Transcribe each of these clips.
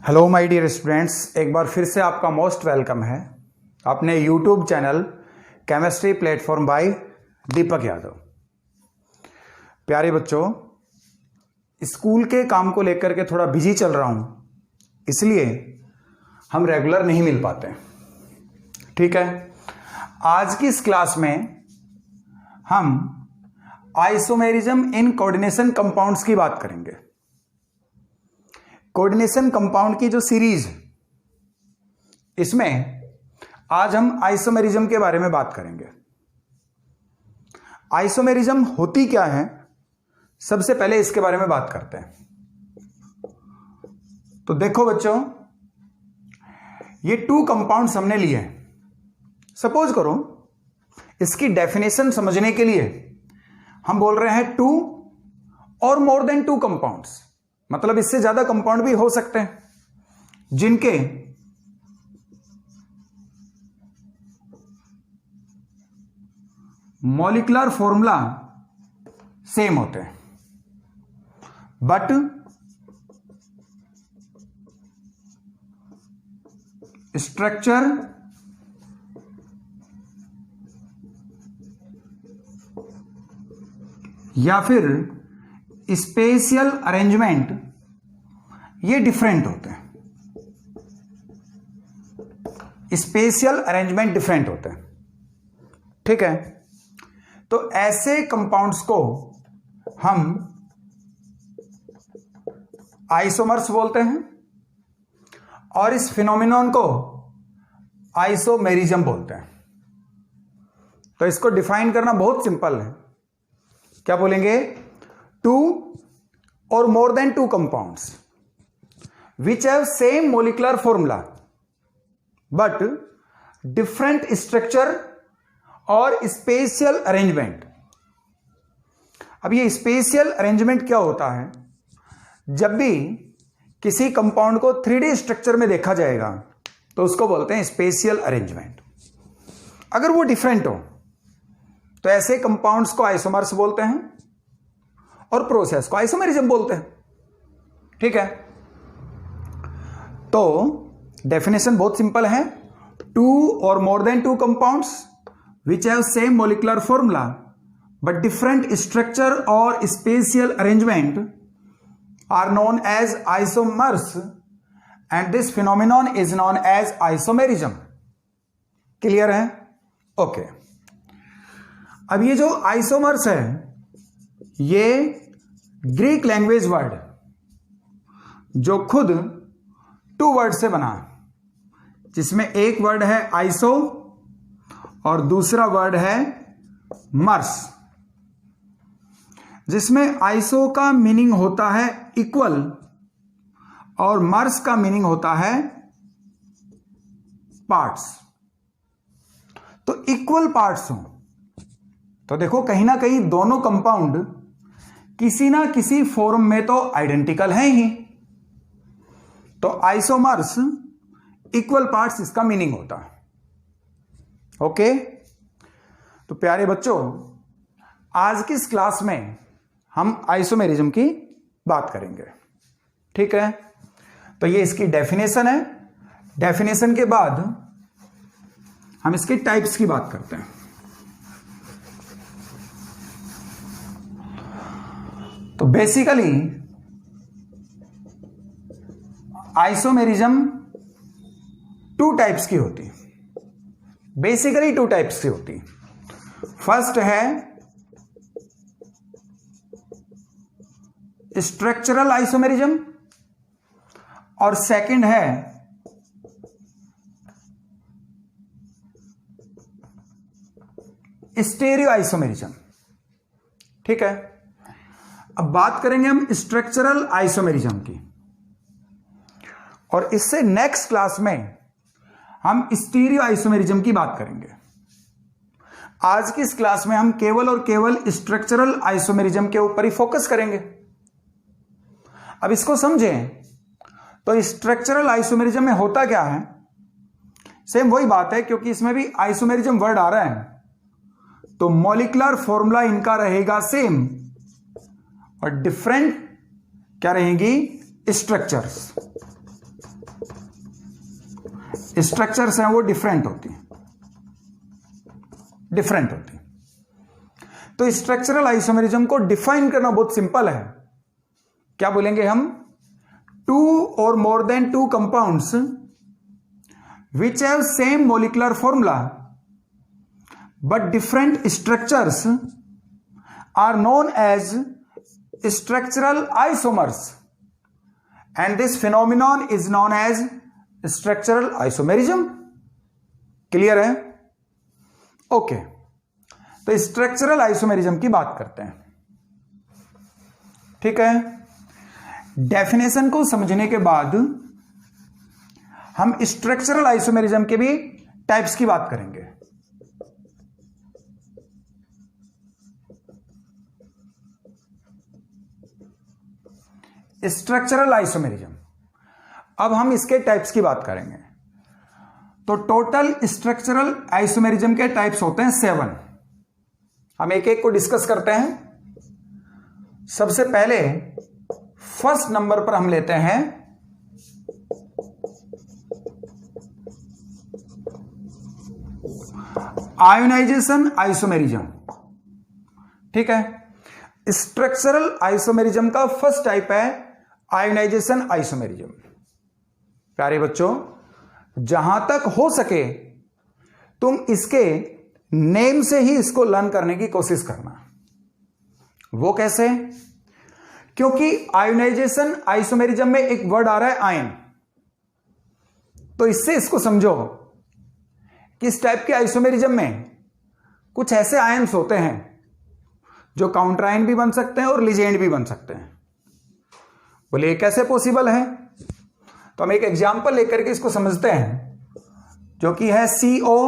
Hello my dear students, एक बार फिर से आपका मोस्ट वेलकम है अपने YouTube channel chemistry platform by Deepak Yadav. प्यारे बच्चों, स्कूल के काम को लेकर के थोड़ा बिजी चल रहा हूं, इसलिए हम रेगुलर नहीं मिल पाते। ठीक है, आज की इस क्लास में हम आइसोमेरिज्म इन कोऑर्डिनेशन कंपाउंड्स की बात करेंगे। कोऑर्डिनेशन कंपाउंड की जो सीरीज, इसमें आज हम आइसोमेरिज्म के बारे में बात करेंगे। आइसोमेरिज्म होती क्या है, सबसे पहले इसके बारे में बात करते हैं। तो देखो बच्चों, ये टू कंपाउंड्स हमने लिए हैं। सपोज करो, इसकी डेफिनेशन समझने के लिए हम बोल रहे हैं टू और मोर देन टू कंपाउंड्स, मतलब इससे ज्यादा कंपाउंड भी हो सकते हैं जिनके मॉलिक्यूलर फॉर्मूला सेम होते हैं, बट स्ट्रक्चर या फिर स्पेशियल अरेंजमेंट ये डिफरेंट होते हैं। स्पेशियल अरेंजमेंट डिफरेंट होते हैं। ठीक है, तो ऐसे कंपाउंड्स को हम आइसोमर्स बोलते हैं और इस फिनोमिनन को आइसोमेरिज्म बोलते हैं। तो इसको डिफाइन करना बहुत सिंपल है। क्या बोलेंगे? Two or more than two compounds which have same molecular formula but different structure और spatial arrangement। अब ये spatial arrangement क्या होता है? जब भी किसी कंपाउंड को 3D स्ट्रक्चर में देखा जाएगा तो उसको बोलते हैं spatial arrangement। अगर वो डिफरेंट हो तो ऐसे कंपाउंड्स को आइसोमर्स बोलते हैं और प्रोसेस को आइसोमेरिज्म बोलते हैं। ठीक है, तो डेफिनेशन बहुत सिंपल है। टू और more than two compounds which have same molecular formula but different structure और spatial arrangement are known as isomers and this phenomenon is known as isomerism. Clear है? ओके। अब ये जो आइसोमर्स है, ये ग्रीक लैंग्वेज वर्ड जो खुद to word से बना, जिसमें एक वर्ड है आइसो और दूसरा वर्ड है मर्स, जिसमें आइसो का मीनिंग होता है इक्वल और मर्स का मीनिंग होता है पार्ट्स। तो इक्वल पार्ट्स हो तो देखो, कहीं ना कहीं दोनों कंपाउंड किसी ना किसी फॉर्म में तो आइडेंटिकल हैं ही। तो आइसोमर्स इक्वल पार्ट्स इसका मीनिंग होता है। ओके, तो प्यारे बच्चों, आज की इस क्लास में हम आइसोमेरिज्म की बात करेंगे। ठीक है, तो ये इसकी डेफिनेशन है। डेफिनेशन के बाद हम इसके टाइप्स की बात करते हैं। तो बेसिकली आइसोमेरिज्म टू टाइप्स की होती, बेसिकली टू टाइप्स की होती। फर्स्ट है स्ट्रक्चरल आइसोमेरिज्म और सेकंड है स्टेरियो आइसोमेरिज्म। ठीक है, अब बात करेंगे हम स्ट्रक्चरल आइसोमेरिज्म की, और इससे नेक्स्ट क्लास में हम स्टीरियो आइसोमेरिज्म की बात करेंगे। आज की इस क्लास में हम केवल और केवल स्ट्रक्चरल आइसोमेरिज्म के ऊपर ही फोकस करेंगे। अब इसको समझें तो स्ट्रक्चरल आइसोमेरिज्म में होता क्या है? सेम वही बात है, क्योंकि इसमें भी आइसोमेरिज्म वर्ड आ रहा है, तो मॉलिक्यूलर फॉर्मूला इनका रहेगा सेम और डिफरेंट क्या रहेंगी? स्ट्रक्चर्स। स्ट्रक्चर्स हैं वो डिफरेंट होती हैं, तो स्ट्रक्चरल आइसोमेरिज्म को डिफाइन करना बहुत सिंपल है। क्या बोलेंगे हम? 2 और more than 2 compounds which have same molecular formula but different structures are known as structural isomers, and this phenomenon is known as structural isomerism. Clear है? ओके, तो स्ट्रक्चरल आइसोमेरिज्म की बात करते हैं। ठीक है, डेफिनेशन को समझने के बाद हम स्ट्रक्चरल आइसोमेरिज्म के भी टाइप्स की बात करेंगे। स्ट्रक्चरल आइसोमेरिज्म, अब हम इसके टाइप्स की बात करेंगे। तो टोटल स्ट्रक्चरल आइसोमेरिज्म के टाइप्स होते हैं 7। हम एक एक को डिस्कस करते हैं। सबसे पहले फर्स्ट नंबर पर हम लेते हैं आयोनाइजेशन आइसोमेरिज्म। ठीक है, स्ट्रक्चरल आइसोमेरिज्म का फर्स्ट टाइप है आयोनाइजेशन आइसोमेरिज्म। प्यारे बच्चों, जहां तक हो सके तुम इसके नेम से ही इसको लर्न करने की कोशिश करना। वो कैसे? क्योंकि आयोनाइजेशन आइसोमेरिज्म में एक वर्ड आ रहा है आयन, तो इससे इसको समझो कि इस टाइप के आइसोमेरिज्म में कुछ ऐसे आयन्स होते हैं जो काउंटर आयन भी बन सकते हैं और लिजेंड भी बन सकते हैं। बोले ये कैसे पॉसिबल है? तो हम एक एग्जांपल लेकर के इसको समझते हैं, जो कि है CO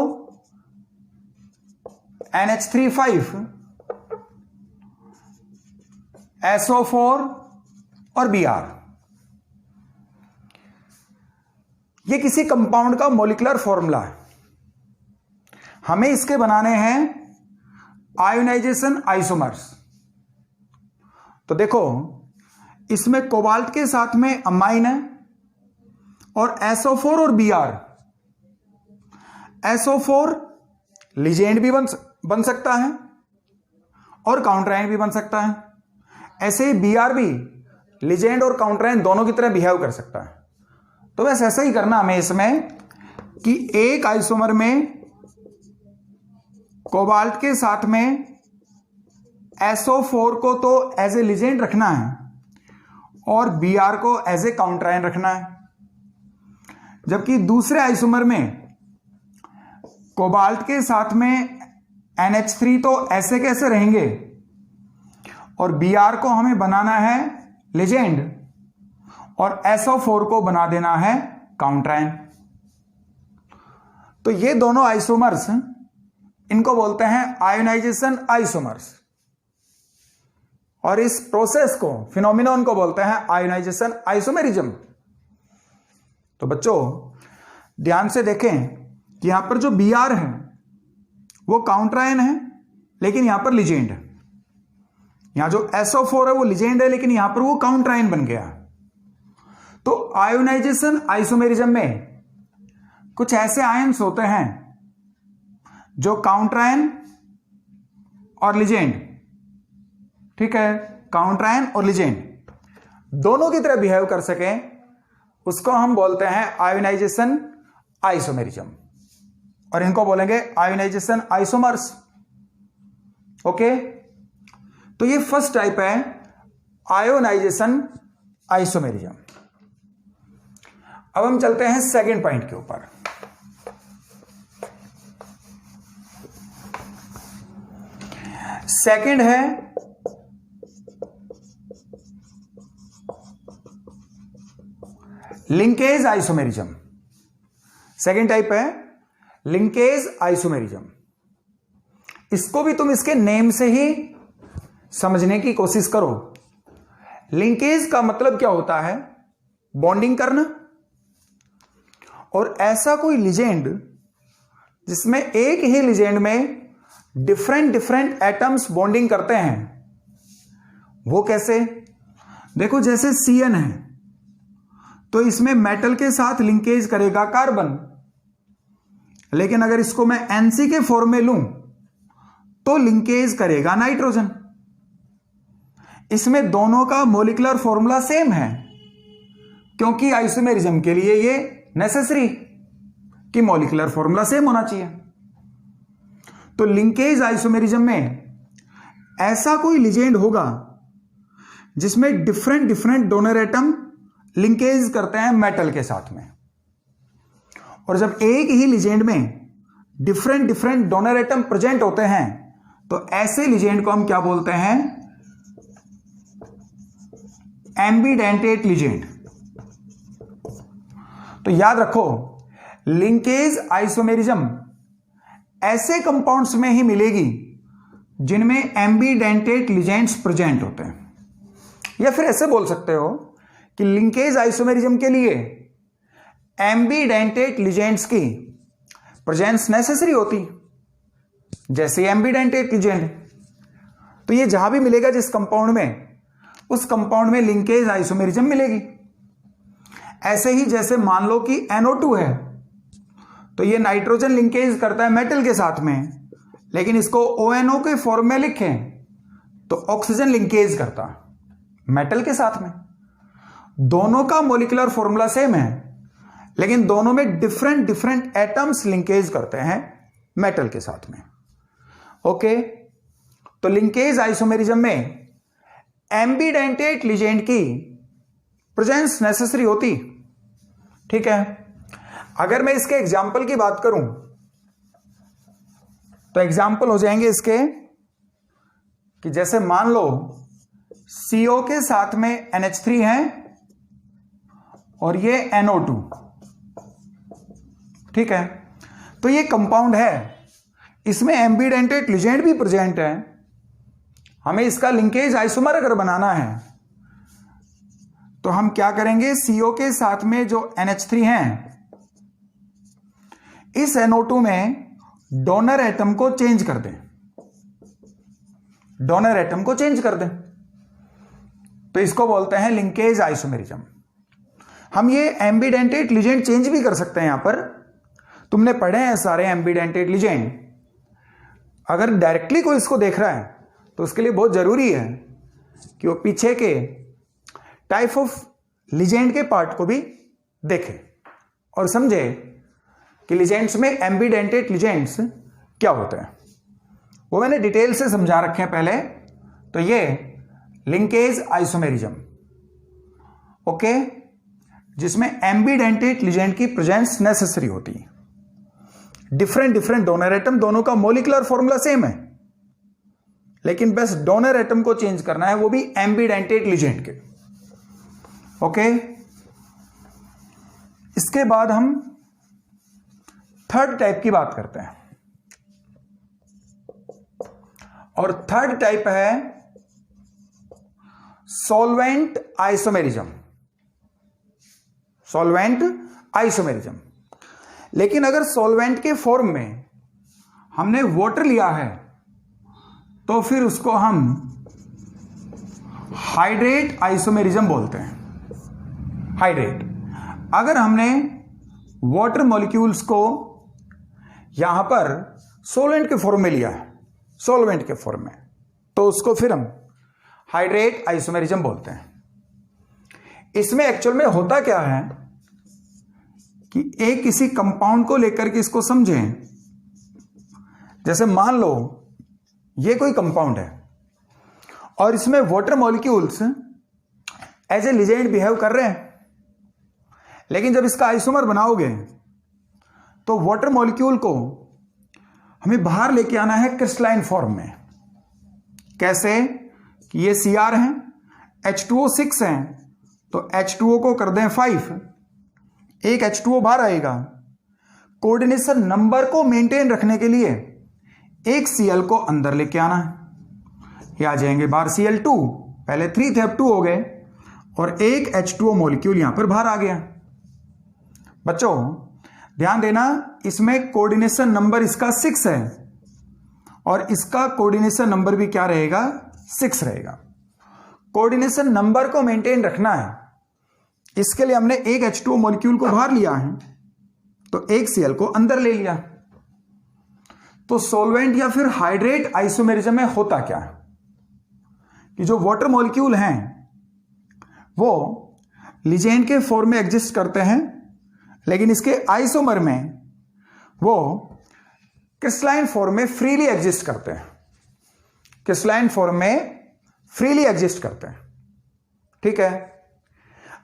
NH3 SO4 और Br। ये किसी कंपाउंड का मॉलिक्यूलर फॉर्मूला है। हमें इसके बनाने हैं आयोनाइजेशन आइसोमर्स। तो देखो, इसमें कोबाल्ट के साथ में अमाइन है और SO4 और Br। SO4 लिजेंड भी बन सकता है और काउंटर आयन भी बन सकता है। ऐसे ही Br भी लिजेंड और काउंटर आयन दोनों की तरह बिहेव कर सकता है। तो बस ऐसा ही करना हमें इसमें कि एक आइसोमर में कोबाल्ट के साथ में SO4 को तो एज ए लिजेंड रखना है और Br को एज ए काउंटर आयन रखना है, जबकि दूसरे आइसोमर में कोबाल्ट के साथ में NH3 तो ऐसे कैसे रहेंगे और Br को हमें बनाना है लिजेंड और SO4 को बना देना है काउंटर आयन। तो ये दोनों आइसोमर्स, इनको बोलते हैं आयोनाइजेशन आइसोमर्स, और इस प्रोसेस को, फिनोमिनन को बोलते हैं आयोनाइजेशन आइसोमेरिज्म। तो बच्चों ध्यान से देखें कि यहां पर जो Br है वो काउंटर आयन है लेकिन यहां पर लिजेंड है। यहां जो SO4 है वो लिजेंड है लेकिन यहां पर वो काउंटर आयन बन गया। तो आयोनाइजेशन आइसोमेरिज्म में कुछ ऐसे आयन्स होते हैं जो काउंटर आयन और लिजेंड, ठीक है, काउंटर आयन और लिजेंड दोनों की तरह बिहेव कर सके, उसको हम बोलते हैं आयोनाइजेशन आइसोमेरिज्म, और इनको बोलेंगे आयोनाइजेशन आइसोमर्स। ओके, तो ये फर्स्ट टाइप है आयोनाइजेशन आइसोमेरिज्म। अब हम चलते हैं सेकंड पॉइंट के ऊपर। सेकंड है लिंकेज आइसोमेरिज्म। सेकंड टाइप है लिंकेज आइसोमेरिज्म। इसको भी तुम इसके नेम से ही समझने की कोशिश करो। लिंकेज का मतलब क्या होता है? बॉन्डिंग करना, और ऐसा कोई लिजेंड जिसमें एक ही लिजेंड में डिफरेंट एटम्स बॉन्डिंग करते हैं। वो कैसे? देखो, जैसे CN है तो इसमें मेटल के साथ लिंकेज करेगा कार्बन, लेकिन अगर इसको मैं NC के फॉर्म में लूं तो लिंकेज करेगा नाइट्रोजन। इसमें दोनों का मॉलिक्यूलर फॉर्मूला सेम है, क्योंकि आइसोमेरिज्म के लिए ये नेसेसरी कि मॉलिक्यूलर फॉर्मूला सेम होना चाहिए। तो लिंकेज आइसोमेरिज्म में ऐसा कोई लिगेंड होगा जिसमें different different donor atom linkage करते हैं मेटल के साथ में, और जब एक ही लिगेंड में different different donor atom present होते हैं तो ऐसे लिगेंड को हम क्या बोलते हैं? एम्बिडेंटेट लिगेंड। तो याद रखो, लिंकेज आइसोमेरिज्म ऐसे कंपाउंड्स में ही मिलेगी जिनमें एम्बिडेंटेट लिगेंड्स प्रेजेंट होते हैं, या फिर ऐसे बोल सकते हो कि लिंकेज आइसोमेरिज्म के लिए एम्बिडेंटेट लिगेंड्स की प्रेजेंस नेसेसरी होती, जैसे एम्बिडेंटेट लिगेंड। तो ये जहां भी मिलेगा जिस कंपाउंड में, उस कंपाउंड में लिंकेज आइसोमेरिज्म मिलेगी। ऐसे ही जैसे मान लो कि NO2 है, तो ये नाइट्रोजन लिंकेज करता है मेटल के साथ में, लेकिन इसको ONO के फॉर्म में लिखें तो ऑक्सीजन लिंकेज करता मेटल के साथ में। दोनों का मॉलिक्यूलर फॉर्मूला सेम है, लेकिन दोनों में डिफरेंट डिफरेंट एटम्स लिंकेज करते हैं मेटल के साथ में। ओके, तो लिंकेज आइसोमेरिज्म में एम्बिडेंटेट लिगेंड की प्रेजेंस नेसेसरी होती। ठीक है, अगर मैं इसके एग्जाम्पल की बात करूं तो एग्जाम्पल हो जाएंगे इसके कि जैसे मान लो CO के साथ में NH3 है और ये NO2। ठीक है, तो ये कंपाउंड है, इसमें एम्बिडेंटेट लिगेंड भी प्रेजेंट है। हमें इसका लिंकेज आइसोमर अगर बनाना है तो हम क्या करेंगे? CO के साथ में जो NH3 है, इस NO2 में डोनर एटम को चेंज कर दें, डोनर एटम को चेंज कर दें, तो इसको बोलते हैं लिंकेज आइसोमेरिज्म। हम ये एम्बिडेंटेट लिगेंड चेंज भी कर सकते हैं। यहां पर तुमने पढ़े हैं सारे एम्बिडेंटेट लिगेंड। अगर डायरेक्टली कोई इसको देख रहा है तो उसके लिए बहुत जरूरी है कि वो पीछे के टाइप ऑफ लिगेंड के पार्ट को भी देखे और समझे कि लिगेंड्स में एम्बिडेंटेट लिगेंड्स क्या होते हैं। वो मैंने डिटेल से समझा रखे हैं पहले। तो ये लिंकेज आइसोमेरिज्म, ओके, जिसमें एम्बिडेंटेट लिगेंड की प्रेजेंस नेसेसरी होती है। डिफरेंट डिफरेंट डोनर एटम, दोनों का मॉलिक्यूलर फॉर्मूला सेम है, लेकिन बस डोनर एटम को चेंज करना है, वो भी एम्बिडेंटेट लिगेंड के। ओके, इसके बाद हम थर्ड टाइप की बात करते हैं, और थर्ड टाइप है सॉल्वेंट आइसोमेरिज्म। सॉल्वेंट आइसोमेरिज्म, लेकिन अगर सॉल्वेंट के फॉर्म में हमने वाटर लिया है तो फिर उसको हम हाइड्रेट आइसोमेरिज्म बोलते हैं। हाइड्रेट, अगर हमने वाटर मॉलिक्यूल्स को यहां पर सॉल्वेंट के फॉर्म में लिया है, सॉल्वेंट के फॉर्म में, तो उसको फिर हम हाइड्रेट आइसोमेरिज्म बोलते हैं। इसमें एक्चुअल में होता क्या है कि एक किसी कंपाउंड को लेकर के इसको समझें। जैसे मान लो ये कोई कंपाउंड है और इसमें water molecules as a ligand behave कर रहे हैं, लेकिन जब इसका आइसोमर बनाओगे तो वाटर मॉलिक्यूल को हमें बाहर लेके आना है क्रिस्टलाइन फॉर्म में। कैसे? कि ये Cr है, H2O 6 है, तो H2O को कर दें 5, एक H2O बाहर आएगा। कोऑर्डिनेशन नंबर को मेंटेन रखने के लिए एक Cl को अंदर लेके आना है, ये आ जाएंगे बाहर Cl2, पहले 3 थे अब 2 हो गए, और एक H2O मॉलिक्यूल यहां पर बाहर आ गया। बच्चों ध्यान देना, इसमें कोऑर्डिनेशन नंबर इसका 6 है और इसका कोऑर्डिनेशन नंबर भी क्या रहेगा? 6 रहेगा। कोऑर्डिनेशन नंबर को मेंटेन रखना है, इसके लिए हमने एक H2O मॉलिक्यूल को बाहर लिया है तो एक Cl को अंदर ले लिया। तो सॉल्वेंट या फिर हाइड्रेट आइसोमेरिज्म में होता क्या है कि जो वाटर मॉलिक्यूल हैं वो लिजेंड के फॉर्म में एग्जिस्ट करते हैं, लेकिन इसके आइसोमर में वो क्रिस्टलाइन फॉर्म में फ्रीली एग्जिस्ट करते हैं, क्रिस्टलाइन फॉर्म में फ्रीली एग्जिस्ट करते हैं। ठीक है,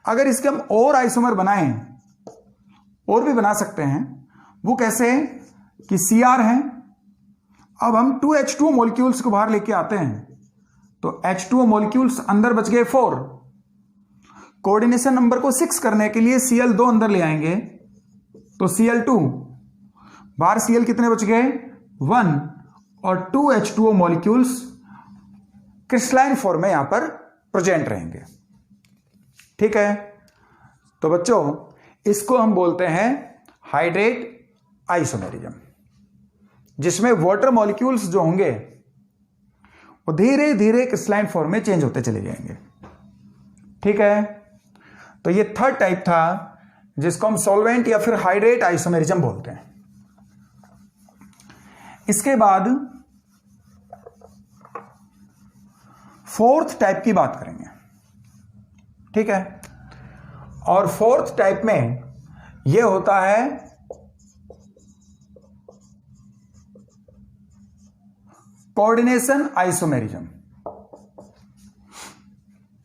अगर इसके हम और आइसोमर बनाएं, और भी बना सकते हैं, वो कैसे कि Cr है, अब हम 2H2O मॉलिक्यूल्स को बाहर लेके आते हैं, तो H2O मॉलिक्यूल्स अंदर बच गए 4, कोऑर्डिनेशन नंबर को 6 करने के लिए Cl2 अंदर ले आएंगे, तो Cl2, बाहर Cl कितने बच गए 1, और 2H2O मॉलिक्यूल्स क्रिस्टलाइन फॉर्म में यहां पर प्रेजेंट रहेंगे। ठीक है, तो बच्चों इसको हम बोलते हैं हाइड्रेट आइसोमेरिज्म, जिसमें वाटर मॉलिक्यूल्स जो होंगे वो धीरे धीरे क्रिस्टलाइन फॉर्म में चेंज होते चले जाएंगे। ठीक है, तो ये थर्ड टाइप था जिसको हम सॉल्वेंट या फिर हाइड्रेट आइसोमेरिज्म बोलते हैं। इसके बाद फोर्थ टाइप की बात करेंगे। ठीक है, और फोर्थ टाइप में यह होता है कोऑर्डिनेशन आइसोमेरिज्म।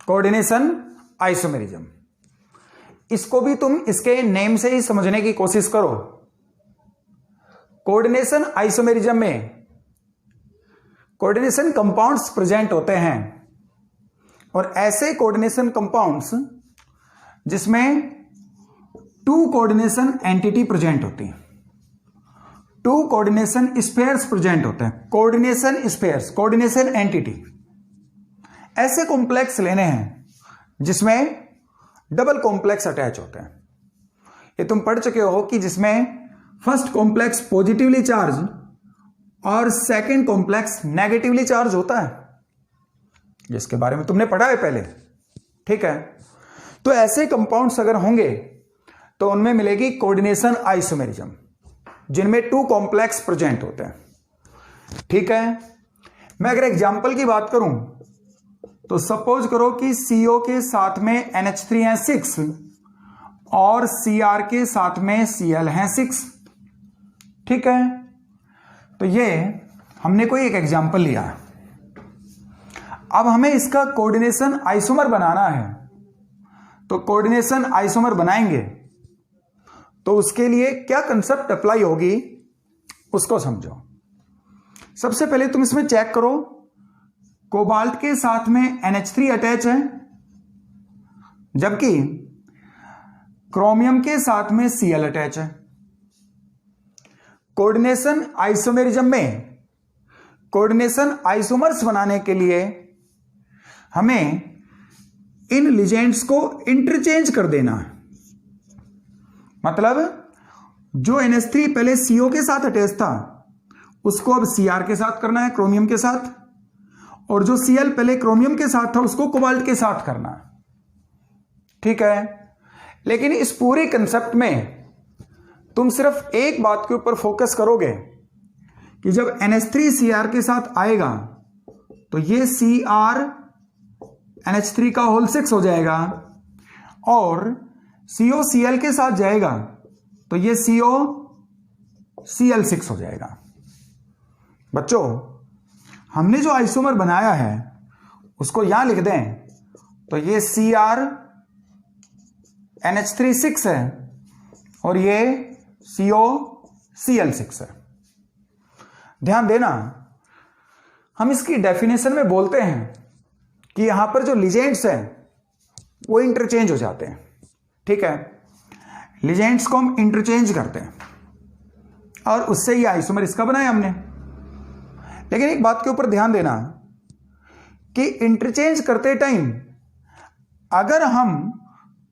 कोऑर्डिनेशन आइसोमेरिज्म, इसको भी तुम इसके नेम से ही समझने की कोशिश करो। कोऑर्डिनेशन आइसोमेरिज्म में कोऑर्डिनेशन कंपाउंड्स प्रेजेंट होते हैं, और ऐसे कोऑर्डिनेशन कंपाउंड्स जिसमें 2 कोऑर्डिनेशन एंटिटी प्रेजेंट होती हैं, 2 कोऑर्डिनेशन स्पेयर्स प्रेजेंट होते हैं, कोऑर्डिनेशन स्पेयर्स, कोऑर्डिनेशन एंटिटी। ऐसे कॉम्प्लेक्स लेने हैं जिसमें डबल कॉम्प्लेक्स अटैच होते हैं। ये तुम पढ़ चुके हो कि जिसमें फर्स्ट कॉम्प्लेक्स पॉजिटिवली चार्ज और सेकंड कॉम्प्लेक्स नेगेटिवली चार्ज होता है, जिसके बारे में तुमने पढ़ा है पहले। ठीक है, तो ऐसे कंपाउंड्स अगर होंगे तो उनमें मिलेगी कोऑर्डिनेशन आइसोमेरिज्म, जिनमें 2 कॉम्प्लेक्स प्रेजेंट होते हैं। ठीक है, मैं अगर एग्जांपल की बात करूं तो सपोज करो कि CO के साथ में NH3 है 6 और Cr के साथ में Cl है 6। ठीक है, तो ये हमने कोई एक एग्जांपल लिया है। अब हमें इसका कोऑर्डिनेशन आइसोमर बनाना है, तो कोऑर्डिनेशन आइसोमर बनाएंगे तो उसके लिए क्या कंसेप्ट अप्लाई होगी उसको समझो। सबसे पहले तुम इसमें चेक करो, कोबाल्ट के साथ में NH3 अटैच है, जबकि क्रोमियम के साथ में Cl अटैच है। कोऑर्डिनेशन आइसोमेरिज्म में कोऑर्डिनेशन आइसोमर्स बनाने के लिए हमें इन लिजेंड्स को इंटरचेंज कर देना है। मतलब जो NH3 पहले CO के साथ अटैच था उसको अब Cr के साथ करना है, क्रोमियम के साथ, और जो Cl पहले क्रोमियम के साथ था उसको कोबाल्ट के साथ करना है। ठीक है, लेकिन इस पूरे कंसेप्ट में तुम सिर्फ एक बात के ऊपर फोकस करोगे कि जब NH3 Cr के साथ आएगा तो ये Cr NH3 का होल 6 हो जाएगा, और CO Cl के साथ जाएगा तो ये CO Cl6 हो जाएगा। बच्चों, हमने जो आइसोमर बनाया है उसको यहां लिख दें तो ये Cr NH3 6 है और ये CO Cl6 है। ध्यान देना, हम इसकी डेफिनेशन में बोलते हैं कि यहां पर जो लिजेंड्स हैं वो इंटरचेंज हो जाते हैं। ठीक है, लिजेंड्स को हम इंटरचेंज करते हैं और उससे ये आइसोमर इसका बनाया हमने। लेकिन एक बात के ऊपर ध्यान देना कि इंटरचेंज करते टाइम अगर हम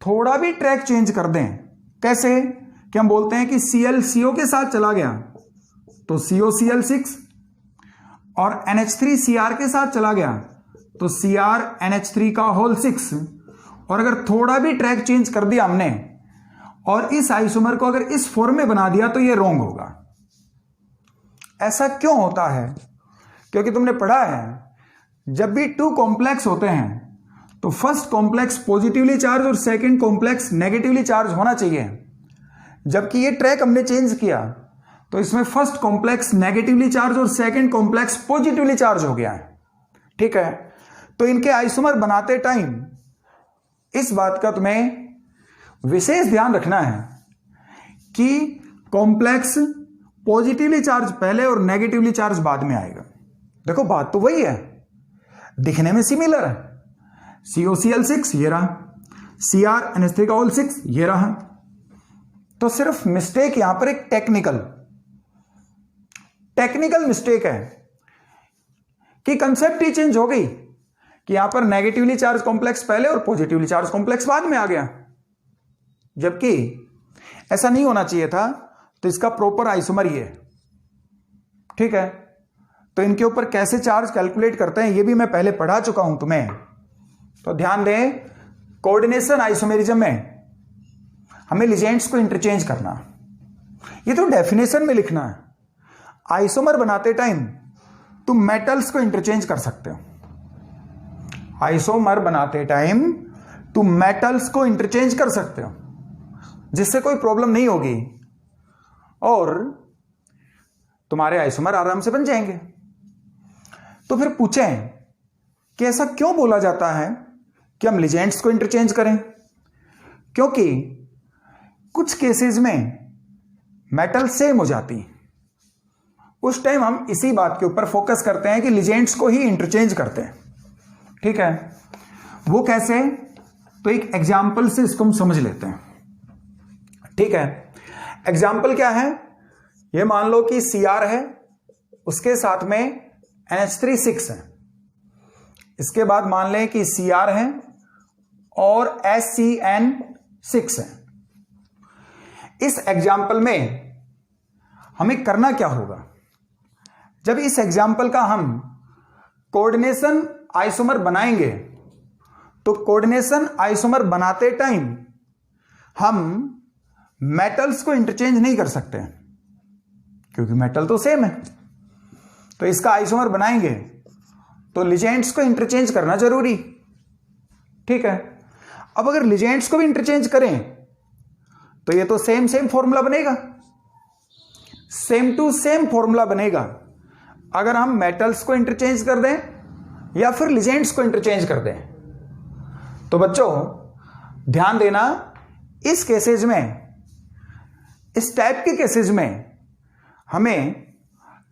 थोड़ा भी ट्रैक चेंज कर दें, कैसे कि हम बोलते हैं कि Cl CO के साथ चला गया तो CO Cl6, और NH3 Cr के साथ चला गया तो Cr NH3 का होल 6, और अगर थोड़ा भी ट्रैक चेंज कर दिया हमने और इस आइसोमर को अगर इस फॉर्म में बना दिया तो ये रॉन्ग होगा। ऐसा क्यों होता है? क्योंकि तुमने पढ़ा है जब भी टू कॉम्प्लेक्स होते हैं तो फर्स्ट कॉम्प्लेक्स पॉजिटिवली चार्ज और सेकंड कॉम्प्लेक्स नेगेटिवली चार्ज होना चाहिए। जबकि ये ट्रैक हमने चेंज किया तो इसमें फर्स्ट कॉम्प्लेक्स नेगेटिवली चार्ज और सेकंड कॉम्प्लेक्स पॉजिटिवली चार्ज हो गया है। ठीक है, तो इनके आइसोमर बनाते टाइम इस बात का तुम्हें विशेष ध्यान रखना है कि कॉम्प्लेक्स पॉजिटिवली चार्ज पहले और नेगेटिवली चार्ज बाद में आएगा। देखो बात तो वही है, दिखने में सिमिलर है। COCl6 ये रहा, CrNH3 ये रहा। तो सिर्फ मिस्टेक यहां पर एक टेक्निकल मिस्टेक है कि कंसेप्ट ही चेंज हो गई कि यहां पर नेगेटिवली चार्ज कॉम्प्लेक्स पहले और पॉजिटिवली चार्ज कॉम्प्लेक्स बाद में आ गया, जबकि ऐसा नहीं होना चाहिए था। तो इसका प्रॉपर आइसोमर ये है। ठीक है, तो इनके ऊपर कैसे चार्ज कैलकुलेट करते हैं ये भी मैं पहले पढ़ा चुका हूं तुम्हें। तो ध्यान दें, कोऑर्डिनेशन आइसोमेरिज्म में हमें लिजेंड्स को इंटरचेंज करना, ये तो डेफिनेशन में लिखना है। आइसोमर बनाते टाइम तुम मेटल्स को इंटरचेंज कर सकते हो। आइसोमर बनाते टाइम तुम मेटल्स को इंटरचेंज कर सकते हो, जिससे कोई प्रॉब्लम नहीं होगी और तुम्हारे आइसोमर आराम से बन जाएंगे। तो फिर पूछें कि ऐसा क्यों बोला जाता है कि हम लिजेंड्स को इंटरचेंज करें? क्योंकि कुछ केसेस में मेटल सेम हो जाती, उस टाइम हम इसी बात के ऊपर फोकस करते हैं कि लिजेंड्स को ही इंटरचेंज करते हैं। ठीक है, वो कैसे? तो एक एग्जाम्पल से इसको हम समझ लेते हैं। ठीक है, एग्जाम्पल क्या है? ये मान लो कि Cr है, उसके साथ में NH3 है। इसके बाद मान लें कि Cr है और SCN है। इस एग्जाम्पल में हमें करना क्या होगा? जब इस एग्जाम्पल का हम कोऑर्डिनेशन आइसोमर बनाएंगे तो कोऑर्डिनेशन आइसोमर बनाते टाइम हम मेटल्स को इंटरचेंज नहीं कर सकते क्योंकि मेटल तो सेम है। तो इसका आइसोमर बनाएंगे तो लिजेंड्स को इंटरचेंज करना जरूरी। ठीक है, अब अगर लिजेंड्स को भी इंटरचेंज करें तो ये तो सेम फॉर्मूला बनेगा, सेम टू सेम फॉर्मूला बनेगा अगर हम मेटल्स को इंटरचेंज कर दें या फिर लिजेंड्स को इंटरचेंज कर दें। तो बच्चों ध्यान देना, इस केसेज में, इस टाइप के केसेज में हमें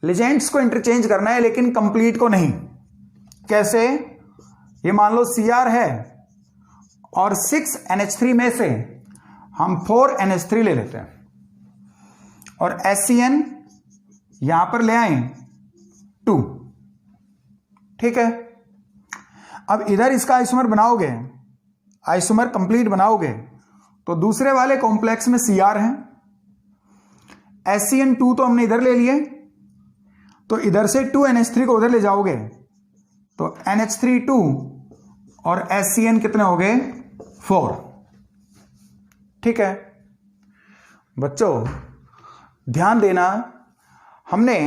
लिजेंड्स को इंटरचेंज करना है लेकिन कंप्लीट को नहीं। कैसे? ये मान लो Cr है और 6 NH3 में से हम 4 NH3 ले लेते हैं और SCN यहां पर ले आए 2। ठीक है, अब इधर इसका आइसोमर बनाओगे, आइसोमर कंप्लीट बनाओगे तो दूसरे वाले कॉम्प्लेक्स में Cr है, SCN2 तो हमने इधर ले लिए, तो इधर से 2 NH3 को उधर ले जाओगे तो NH3 2 और SCN कितने हो गए? 4। ठीक है बच्चों, ध्यान देना, हमने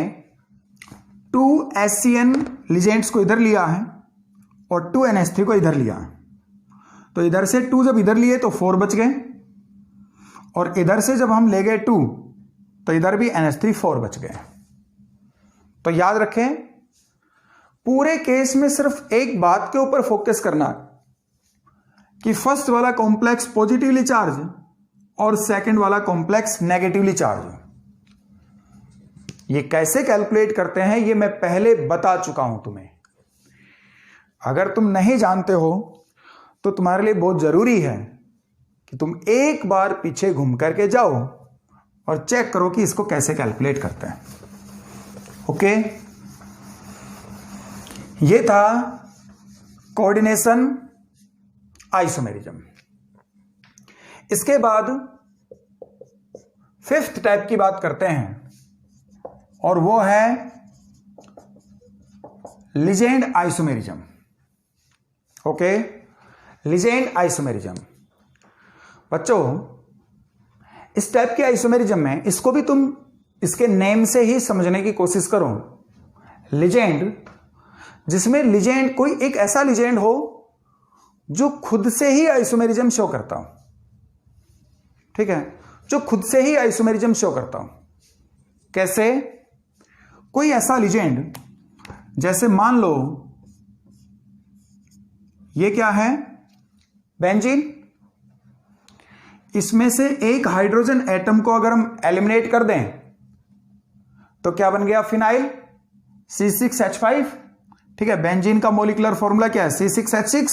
2 SCN लिजेंड्स को इधर लिया है और 2 NH3 को इधर लिया है। तो इधर से 2 जब इधर लिए तो 4 बच गए और इधर से जब हम ले गए 2 तो इधर भी NH3 4 बच गए। तो याद रखें, पूरे केस में सिर्फ एक बात के ऊपर फोकस करना कि फर्स्ट वाला कॉम्प्लेक्स पॉजिटिवली चार्ज और सेकंड वाला कॉम्प्लेक्स नेगेटिवली चार्ज। ये कैसे कैलकुलेट करते हैं ये मैं पहले बता चुका हूं तुम्हें। अगर तुम नहीं जानते हो तो तुम्हारे लिए बहुत जरूरी है कि तुम एक बार पीछे घूम करके जाओ और चेक करो कि इसको कैसे कैलकुलेट करते हैं। ओके, ये था कोऑर्डिनेशन आइसोमेरिज्म। इसके बाद 5th टाइप की बात करते हैं और वो है legend isomerism. Okay, legend isomerism. बच्चों इस टाइप के आइसोमेरिज्म में इसको भी तुम इसके नेम से ही समझने की कोशिश करो। लिजेंड, जिसमें लिजेंड कोई एक ऐसा लिजेंड हो जो खुद से ही आइसोमेरिज्म शो करता हो, ठीक है, जो खुद से ही आइसोमेरिज्म शो करता हो। कैसे? कोई ऐसा लिजेंड, जैसे मान लो ये क्या है, बेंजीन, इसमें से एक हाइड्रोजन एटम को अगर हम एलिमिनेट कर दें तो क्या बन गया, फिनाइल, C6H5, ठीक है। बेंजीन का मोलिकुलर फॉर्मूला क्या है, C6H6,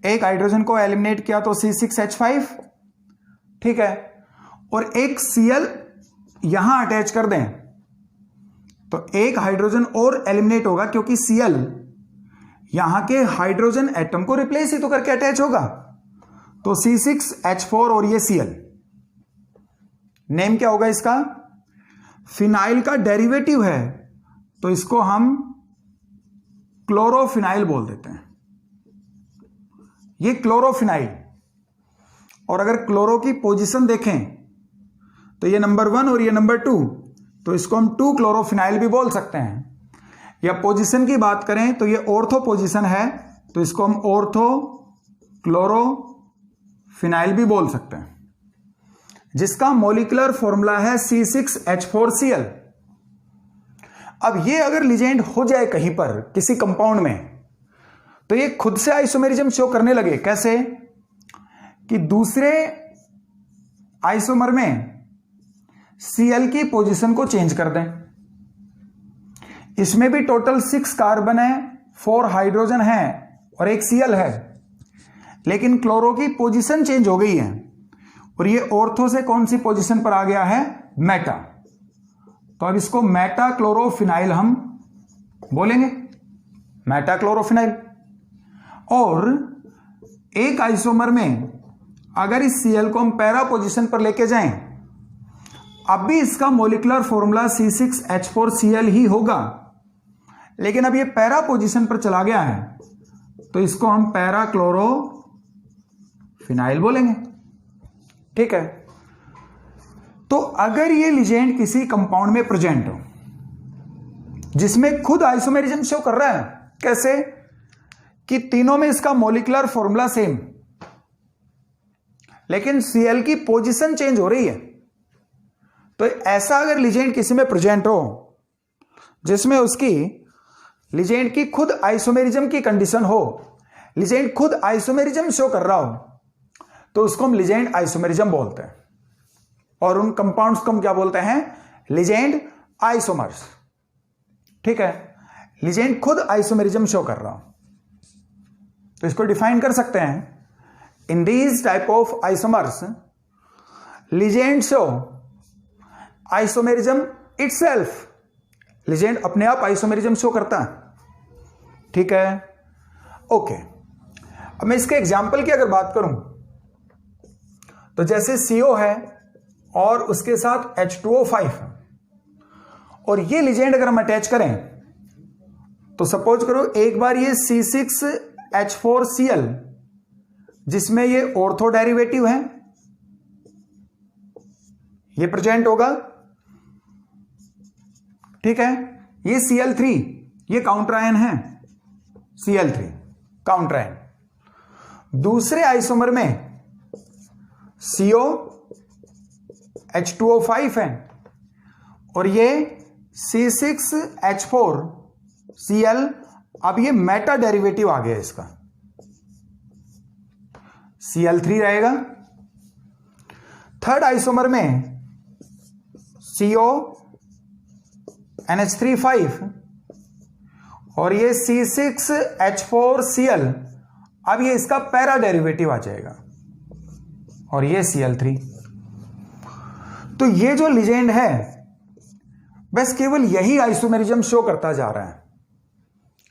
एक हाइड्रोजन को एलिमिनेट किया तो C6H5, ठीक है, और एक Cl यहां अटैच कर दें तो एक हाइड्रोजन और एलिमिनेट होगा, क्योंकि Cl यहां के हाइड्रोजन एटम को रिप्लेस ही तो करके अटैच होगा, तो C6H4 और ये Cl। नेम क्या होगा इसका, फिनाइल का डेरिवेटिव है तो इसको हम क्लोरोफिनाइल बोल देते हैं, ये क्लोरोफिनाइल। और अगर क्लोरो की पोजीशन देखें तो ये नंबर 1 और ये नंबर 2, तो इसको हम 2 क्लोरोफिनाइल भी बोल सकते हैं। या पोजीशन की बात करें तो ये ऑर्थो पोजीशन है तो इसको हम ऑर्थो क्लोरोफिनाइल भी बोल सकते हैं, जिसका मॉलिक्यूलर फॉर्मूला है C6H4Cl। अब ये अगर लिजेंड हो जाए कहीं पर किसी कंपाउंड में तो ये खुद से आइसोमेरिज्म शो करने लगे। कैसे? कि दूसरे आइसोमर में Cl की पोजीशन को चेंज कर दें। इसमें भी टोटल 6 कार्बन है, 4 हाइड्रोजन है और एक Cl है, लेकिन क्लोरो की पोजीशन चेंज हो गई है और ये ऑर्थो से कौन सी पोजीशन पर आ गया है, मेटा। तो अब इसको मेटा क्लोरोफिनाइल हम बोलेंगे, मेटा क्लोरोफिनाइल। और एक आइसोमर में अगर इस Cl को हम पैरा पोजीशन पर लेके जाएं, अब भी इसका मॉलिक्यूलर फॉर्मूला C6H4Cl ही होगा, लेकिन अब ये पैरा पोजीशन पर चला गया है तो इसको हम पैरा क्लोरोफिनाइल बोलेंगे, ठीक है। तो अगर ये लिजेंड किसी कंपाउंड में प्रेजेंट हो जिसमें खुद आइसोमेरिज्म शो कर रहा है, कैसे? कि तीनों में इसका मॉलिक्यूलर फॉर्मूला सेम, लेकिन Cl की पोजीशन चेंज हो रही है, तो ऐसा अगर लिजेंड किसी में प्रेजेंट हो जिसमें उसकी लिजेंड की खुद आइसोमेरिज्म की कंडीशन हो, लिजेंड खुद आइसोमेरिज्म शो कर रहा हो, तो उसको हम लिजेंड आइसोमेरिज्म बोलते हैं। और उन कंपाउंड्स को हम क्या बोलते हैं, लिजेंड आइसोमर्स, ठीक है। लिजेंड खुद आइसोमेरिज्म शो कर रहा हो तो इसको डिफाइन कर सकते हैं, in these type of isomers legend show isomerism itself, legend अपने आप आइसोमेरिज्म शो करता है, ठीक है, ओके। अब मैं इसके एग्जाम्पल की अगर बात करूं तो जैसे CO है और उसके साथ H2O5 और ये लिजेंड अगर हम अटैच करें तो सपोज करो एक बार ये C6H4Cl जिसमें ये ऑर्थो डेरिवेटिव है ये प्रेजेंट होगा, ठीक है। ये Cl3 ये काउंटर आयन है, Cl3 काउंटर आयन। दूसरे आइसोमर में CO H2O5 है और ये C6H4Cl, अब ये मेटा डेरिवेटिव आ गया इसका, Cl3 रहेगा। थर्ड आइसोमर में CO NH3 और ये C6H4Cl, अब ये इसका पैरा डेरिवेटिव आ जाएगा और ये Cl3। तो ये जो लिजेंड है बस केवल यही आइसोमेरिज्म शो करता जा रहा है,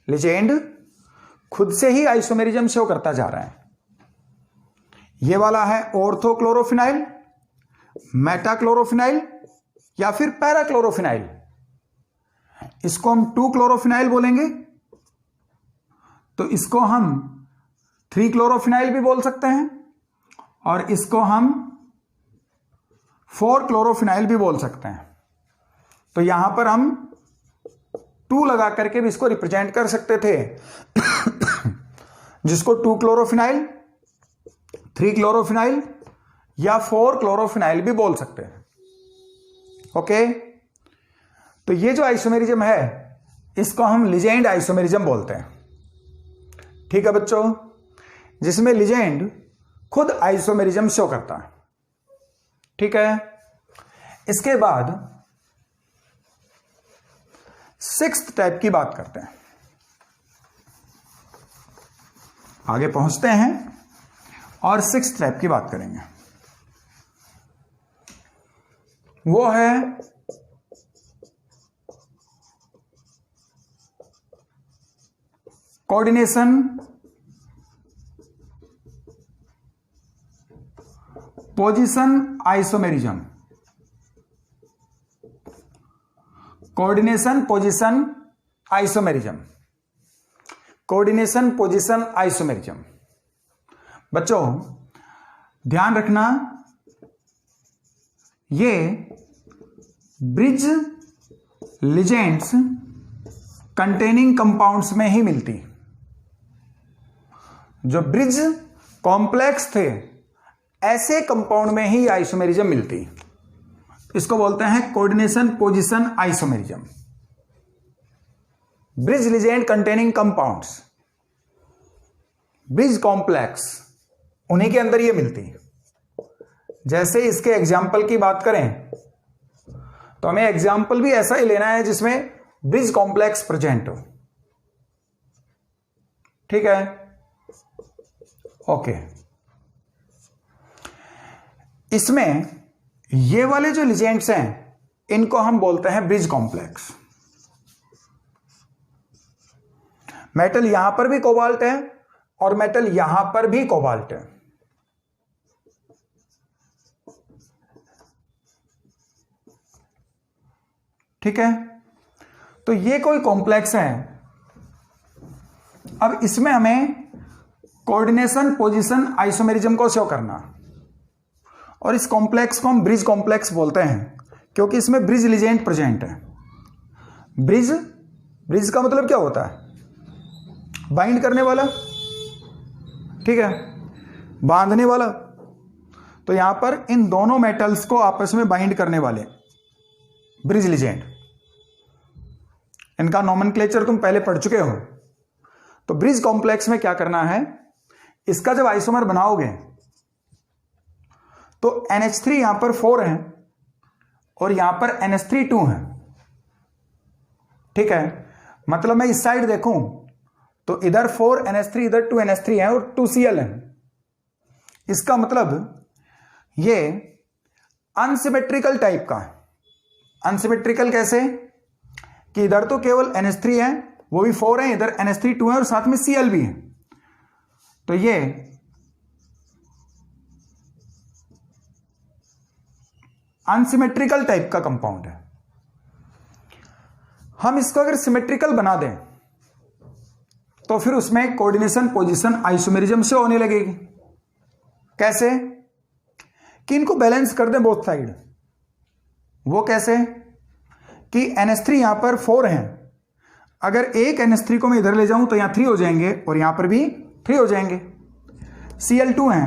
लिजेंड खुद से ही आइसोमेरिज्म शो करता जा रहा है। ये वाला है ऑर्थोक्लोरोफिनाइल, मेटाक्लोरोफिनाइल या फिर पैराक्लोरोफिनाइल। इसको हम 2 क्लोरोफिनाइल बोलेंगे तो इसको हम 3 क्लोरोफिनाइल भी बोल सकते हैं और इसको हम 4 क्लोरोफिनाइल भी बोल सकते हैं। तो यहां पर हम 2 लगा करके भी इसको रिप्रेजेंट कर सकते थे, जिसको 2 क्लोरोफिनाइल, 3 क्लोरोफिनाइल या 4 क्लोरोफिनाइल भी बोल सकते हैं। ओके, तो ये जो आइसोमेरिज्म है इसको हम लिजेंड आइसोमेरिज्म बोलते हैं। ठीक है बच्चों, जिसमें लिजेंड खुद आइसोमेरिज्म शो करता है। ठीक है, इसके बाद 6th टाइप की बात करते हैं। आगे पहुंचते हैं और 6th टाइप की बात करेंगे। वो है coordination position isomerism. Coordination position isomerism, coordination position isomerism. बच्चों ध्यान रखना, ये ब्रिज लिजेंड्स कंटेनिंग कंपाउंड्स में ही मिलती। जो ब्रिज कॉम्प्लेक्स थे ऐसे कंपाउंड में ही आइसोमेरिज्म मिलती। इसको बोलते हैं coordination position isomerism. Bridge legend containing compounds, bridge complex, उन्हीं के अंदर ये मिलती। जैसे इसके एग्जाम्पल की बात करें तो हमें एग्जाम्पल भी ऐसा ही लेना है जिसमें ब्रिज कॉम्प्लेक्स प्रेजेंट हो। ठीक है, ओके। इसमें ये वाले जो लिजेंड्स हैं इनको हम बोलते हैं ब्रिज कॉम्प्लेक्स। मेटल यहां पर भी कोबाल्ट है और मेटल यहां पर भी कोबाल्ट है। ठीक है, तो ये कोई कॉम्प्लेक्स है। अब इसमें हमें कोऑर्डिनेशन पोजीशन आइसोमेरिज्म को शो करना, और इस कॉम्प्लेक्स को हम ब्रिज कॉम्प्लेक्स बोलते हैं क्योंकि इसमें ब्रिज लिजेंड प्रेजेंट है। ब्रिज, ब्रिज का मतलब क्या होता है? बाइंड करने वाला, ठीक है, बांधने वाला। तो यहां पर इन दोनों मेटल्स को आपस में बाइंड करने वाले ब्रिज लिजेंड। इनका नोमेनक्लेचर तुम पहले पढ़ चुके हो। तो ब्रिज कॉम्प्लेक्स में क्या करना है, इसका जब आइसोमर बनाओगे तो NH3 यहां पर 4 है और यहां पर NH3 2 है। ठीक है, मतलब मैं इस साइड देखूं तो इधर 4 NH3 इधर 2 NH3 है और 2 Cl है। इसका मतलब ये अनसिमेट्रिकल टाइप का है। अनसिमेट्रिकल कैसे कि इधर तो केवल NH3 है, वो भी 4 है, इधर NH3 2 है और साथ में Cl भी है। तो ये अनसिमेट्रिकल टाइप का कंपाउंड है। हम इसको अगर सिमेट्रिकल बना दें तो फिर उसमें कोऑर्डिनेशन पोजीशन आइसोमेरिज्म से होने लगेगी। कैसे कि इनको बैलेंस कर दें बोथ साइड। वो कैसे कि NH3 यहां पर 4 है, अगर एक NH3 को मैं इधर ले जाऊं तो यहां 3 हो जाएंगे और यहां पर भी 3 हो जाएंगे। Cl2 है,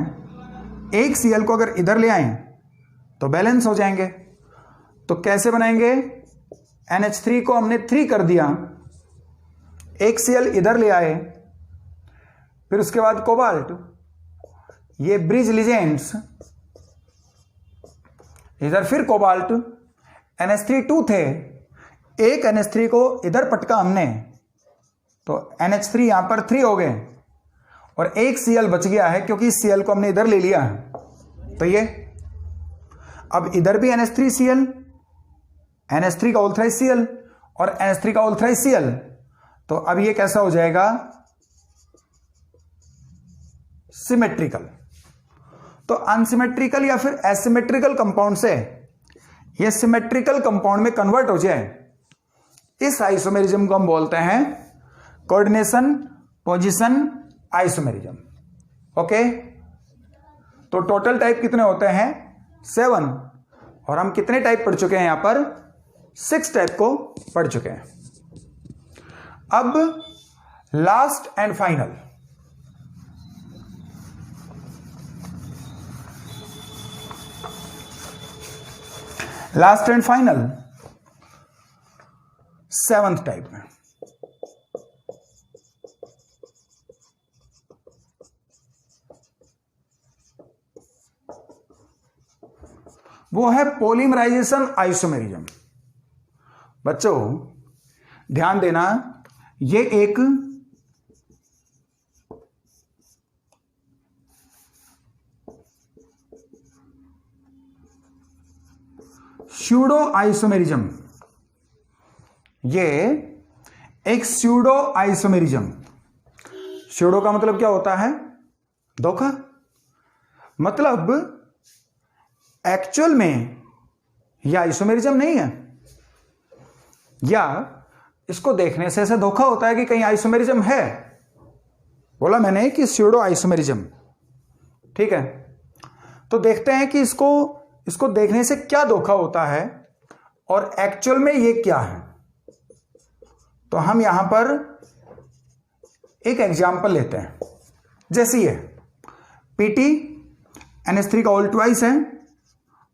एक Cl को अगर इधर ले आए तो बैलेंस हो जाएंगे। तो कैसे बनाएंगे, NH3 को हमने 3 कर दिया, एक Cl इधर ले आए, फिर उसके बाद कोबाल्ट, ये ब्रिज लिजेंड्स, इधर फिर कोबाल्ट, NH3 2 थे, एक NH3 को इधर पटका हमने तो NH3 यहां पर 3 हो गए और एक Cl बच गया है क्योंकि इस Cl को हमने इधर ले लिया है। तो ये अब इधर भी NH3 Cl, NH3 का ऑल थ्राइस Cl और NH3 का ऑल थ्राइस Cl। तो अब ये कैसा हो जाएगा, सिमेट्रिकल। तो अनसिमेट्रिकल या फिर एसिमेट्रिकल कंपाउंड से ये सिमेट्रिकल कंपाउंड में कन्वर्ट हो जाए, इस आइसोमेरिज्म को हम बोलते हैं कोऑर्डिनेशन पोजीशन आइसोमेरिज्म। ओके, तो टोटल टाइप कितने होते हैं, 7, और हम कितने टाइप पढ़ चुके हैं यहां पर, 6 टाइप को पढ़ चुके हैं। अब last and final, last and final 7th type में। वो है पॉलीमराइजेशन आइसोमेरिज्म। बच्चों ध्यान देना, ये एक स्यूडो आइसोमेरिज्म, ये एक स्यूडो आइसोमेरिज्म। स्यूडो का मतलब क्या होता है? धोखा। मतलब एक्चुअल में यह आइसोमेरिज्म नहीं है, या इसको देखने से ऐसा धोखा होता है कि कहीं आइसोमेरिज्म है। बोला मैंने कि स्यूडो आइसोमेरिज्म, ठीक है। तो देखते हैं कि इसको देखने से क्या धोखा होता है और एक्चुअल में ये क्या है। तो हम यहां पर एक एग्जाम्पल लेते हैं, जैसे ये PT NH3 का ऑल ट्वाइस है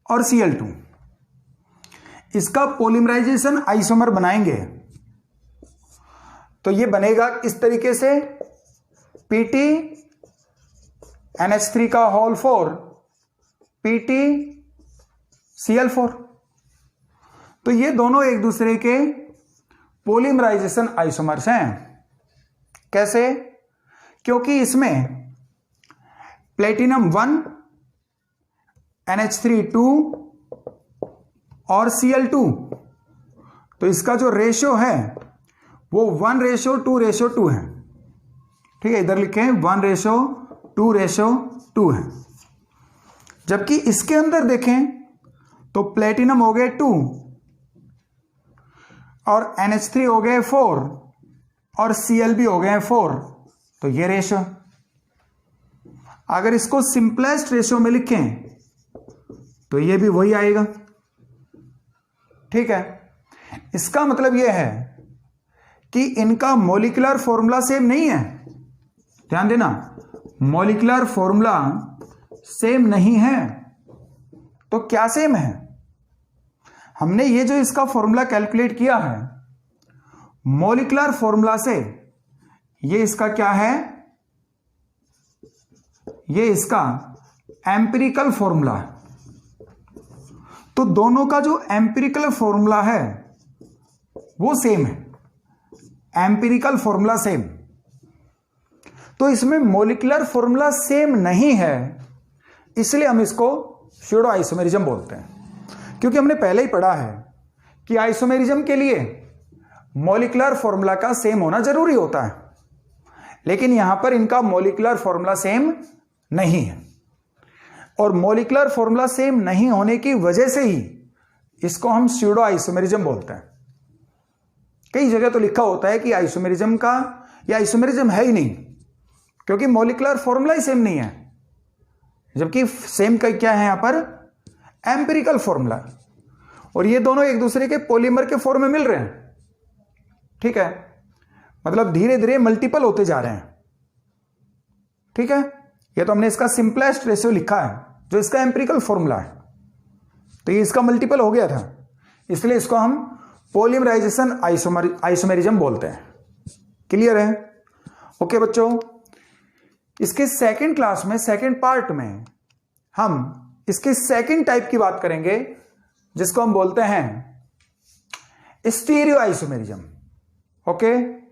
और Cl2, इसका पॉलीमराइजेशन आइसोमर बनाएंगे तो ये बनेगा इस तरीके से, PT NH3 का होल 4 PT Cl4। तो ये दोनों एक दूसरे के पॉलीमराइजेशन आइसोमर्स हैं। कैसे? क्योंकि इसमें प्लेटिनम 1 NH3 2 और Cl2, तो इसका जो रेशियो है वो 1:2:2 है। ठीक है, इधर लिखे 1:2:2 है। जबकि इसके अंदर देखें तो प्लेटिनम हो गए 2 और NH3 हो गए 4 और Cl भी हो गए 4। तो ये रेशियो, अगर इसको सिंपलेस्ट रेशियो में लिखें तो ये भी वही आएगा। ठीक है, इसका मतलब यह है कि इनका मॉलिक्यूलर फॉर्मूला सेम नहीं है। ध्यान देना, मॉलिक्यूलर फॉर्मूला सेम नहीं है। तो क्या सेम है? हमने ये जो इसका फॉर्मूला कैलकुलेट किया है, मॉलिक्यूलर फॉर्मूला से ये इसका क्या है? ये इसका एम्पिरिकल फॉर्मूला है। तो दोनों का जो एम्पिरिकल फॉर्मूला है वो सेम है, एम्पिरिकल फॉर्मूला सेम। तो इसमें मॉलिक्यूलर फॉर्मूला सेम नहीं है, इसलिए हम इसको स्यूडो आइसोमेरिज्म बोलते हैं। क्योंकि हमने पहले ही पढ़ा है कि आइसोमेरिज्म के लिए मॉलिक्यूलर फॉर्मूला का सेम होना जरूरी होता है, लेकिन यहां पर इनका मॉलिक्यूलर फॉर्मूला सेम नहीं है। और मॉलिक्यूलर फॉर्मूला सेम नहीं होने की वजह से ही इसको हम स्यूडो आइसोमेरिज्म बोलते हैं। कई जगह तो लिखा होता है कि आइसोमेरिज्म का, या आइसोमेरिज्म है ही नहीं, क्योंकि मॉलिक्यूलर फॉर्मूला ही सेम नहीं है। जबकि सेम का क्या है यहां पर? Empirical formula. और ये दोनों एक दूसरे के पॉलीमर के फॉर्म में मिल रहे हैं। ठीक है, मतलब धीरे धीरे मल्टीपल होते जा रहे हैं। ठीक है, ये तो हमने इसका सिंपलेस्ट रेशियो लिखा है जो इसका एम्पिरिकल फॉर्मूला है, तो ये इसका मल्टीपल हो गया था, इसलिए इसको हम पॉलीमराइजेशन आइसोमेरिज्म बोलते हैं। क्लियर है? ओके बच्चों, इसके सेकंड क्लास में, सेकंड पार्ट में हम इसके सेकंड टाइप की बात करेंगे, जिसको हम बोलते हैं स्टीरियो आइसोमेरिज्म। ओके।